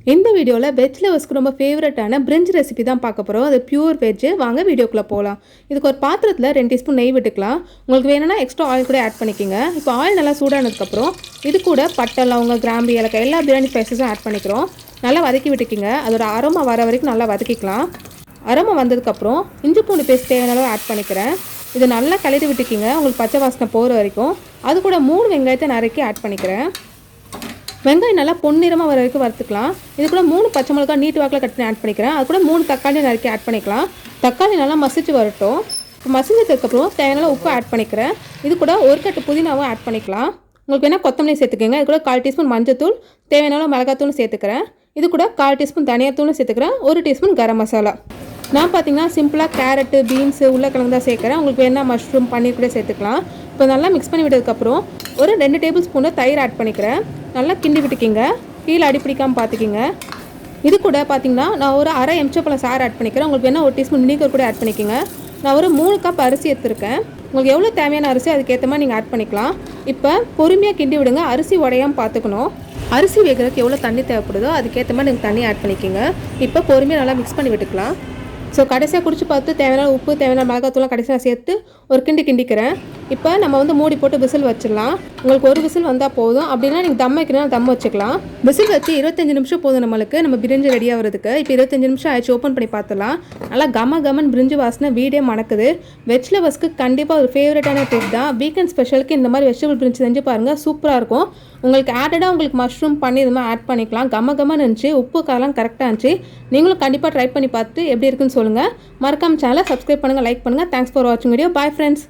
இந்த வீடியோவில் வெஜ் லவர்ஸ்க்கு ரொம்ப ஃபேவரட்டான பிரிஞ்சி ரெசிபி தான் பார்க்க போகிறோம். அது பியூர் வெஜ்ஜு. வாங்க வீடியோக்குள்ளே போகலாம். இதுக்கு ஒரு பாத்திரத்தில் 2 டீஸ்பூன் நெய் விட்டுக்கலாம். உங்களுக்கு வேணும்னா எக்ஸ்ட்ரா ஆயில் கூட ஆட் பண்ணிக்கோங்க. இப்போ ஆயில் நல்லா சூடானதுக்கப்புறம் இது கூட பட்டை, லவங்க, கிராம்பு, ஏலக்காய் எல்லா பிரியாணி ஸ்பைசஸும் ஆட் பண்ணிக்கிறோம். நல்லா வதக்கி விட்டுக்கிங்க. அதோட அரோமா வர வரைக்கும் நல்லா வதக்கிக்கலாம். அரோமா வந்ததுக்கப்புறம் இஞ்சி பூண்டு பேஸ்ட் தேவையான அளவு ஆட் பண்ணிக்கிறேன். இது நல்லா கிளறி விட்டுக்கிங்க உங்களுக்கு பச்சை வாசனை போகிற வரைக்கும். அது கூட 3 வெங்காயத்தை நறுக்கி ஆட் பண்ணிக்கிறேன். வெங்காயம் நல்லா பொன்னிறமாக வர வரைக்கும் வறுத்துக்கலாம். இது கூட 3 பச்சை மிளகாய் நீட்டு வாக்கில் கட் பண்ணி ஆட் பண்ணிக்கிறேன். அது கூட 3 தக்காளி நறுக்கி ஆட் பண்ணிக்கலாம். தக்காளி நல்லா மசிச்சு வரட்டும். இப்போ மசிஞ்சதுக்கப்புறம் தேவையான உப்பு ஆட் பண்ணிக்கிறேன். இது கூட 1 கட்டு புதினாவும் ஆட் பண்ணிக்கலாம். உங்களுக்கு வேணால் கொத்தமல்லி சேர்த்துக்கோங்க. இது கூட 1/4 டீஸ்பூன் மஞ்சத்தூள், தேவையான மிளகாத்தூள் சேர்த்துக்கிறேன். இது கூட 1/4 டீஸ்பூன் தனியாத்தூளும் சேர்த்துக்கிறேன். 1 டீஸ்பூன் கரம் மசாலா. நான் பார்த்தீங்கன்னா சிம்பிளாக கேரட்டு, பீன்ஸு, உருளைக்கிழங்கு தான் சேர்க்குறேன். உங்களுக்கு வேணால் மஷ்ரூம், பன்னீர் கூட சேர்த்துக்கலாம். இப்போ நல்லா மிக்ஸ் பண்ணி விட்டதுக்கப்புறம் ஒரு 2 டேபிள் ஸ்பூனு தயிர் ஆட் பண்ணிக்கிறேன். நல்லா கிண்டி விட்டுக்கிங்க. கீழே அடிப்பிடிக்காமல் பார்த்துக்கிங்க. இது கூட பார்த்தீங்கன்னா நான் ஒரு அரை எம்ச்சப்பழம் சாறு ஆட் பண்ணிக்கிறேன். உங்களுக்கு வேணால் 1 டீஸ்பூன் வினிகர் கூட ஆட் பண்ணிக்கோங்க. நான் ஒரு 3 கப் அரிசி எடுத்துருக்கேன். உங்களுக்கு எவ்வளோ தேவையான அரிசி அதுக்கேற்ற மாதிரி நீங்கள் ஆட் பண்ணிக்கலாம். இப்போ பொறுமையாக கிண்டி விடுங்க. அரிசி உடையாமல் பார்த்துக்கணும். அரிசி வேகிறதுக்கு எவ்வளோ தண்ணி தேவைப்படுதோ அதுக்கேற்ற மாதிரி நீங்கள் தண்ணி ஆட் பண்ணிக்கோங்க. இப்போ பொறுமையாக நல்லா மிக்ஸ் பண்ணி விட்டுக்கலாம். ஸோ கடைசியாக குடிச்சு பார்த்து தேவையான உப்பு, தேவையான மிளகாத்தூள்லாம் கடைசியாக சேர்த்து ஒரு கிண்டிக்கிறேன். இப்போ நம்ம மூடி போட்டு விசில் வச்சிடலாம். உங்களுக்கு ஒரு விசில் வந்தால் போதும். அப்படின்னா நீங்கள் தம் வைக்கணும்னா தம் வச்சுக்கலாம். விசில் வச்சு 25 நிமிஷம் போதும் நம்மளுக்கு நம்ம பிரிஞ்சி ரெடி ஆகிறதுக்கு. இப்போ 25 நிமிஷம் ஆயிடுச்சு. ஓப்பன் பண்ணி பார்த்துலாம். நல்லா கமன் பிரிஞ்சி வாசனை வீடே மணக்குது. வெஜ் லவர்ஸ்க்கு கண்டிப்பாக ஒரு ஃபேவரட்டான டிப் தான். வீக்கெண்ட் ஸ்பெஷலுக்கு இந்த மாதிரி வெஜிடபிள் பிரிஞ்சி செஞ்சு பாருங்கள். சூப்பராக இருக்கும். உங்களுக்கு ஆடடாக உங்களுக்கு மஷ்ரூம் பண்ணி இது மாதிரி ஆட் பண்ணிக்கலாம். கமன்னு இருந்துச்சு. உப்பு காரம் கரெக்டாக இருந்துச்சு. நீங்களும் கண்டிப்பாக ட்ரை பண்ணி பார்த்து எப்படி இருக்குன்னு சொல்லுங்கள். மறக்காம சேனலை சப்ஸ்கிரைப் பண்ணுங்கள், லைக் பண்ணுங்கள். தேங்க்ஸ் ஃபார் வாட்சிங் வீடியோ. Bye friends.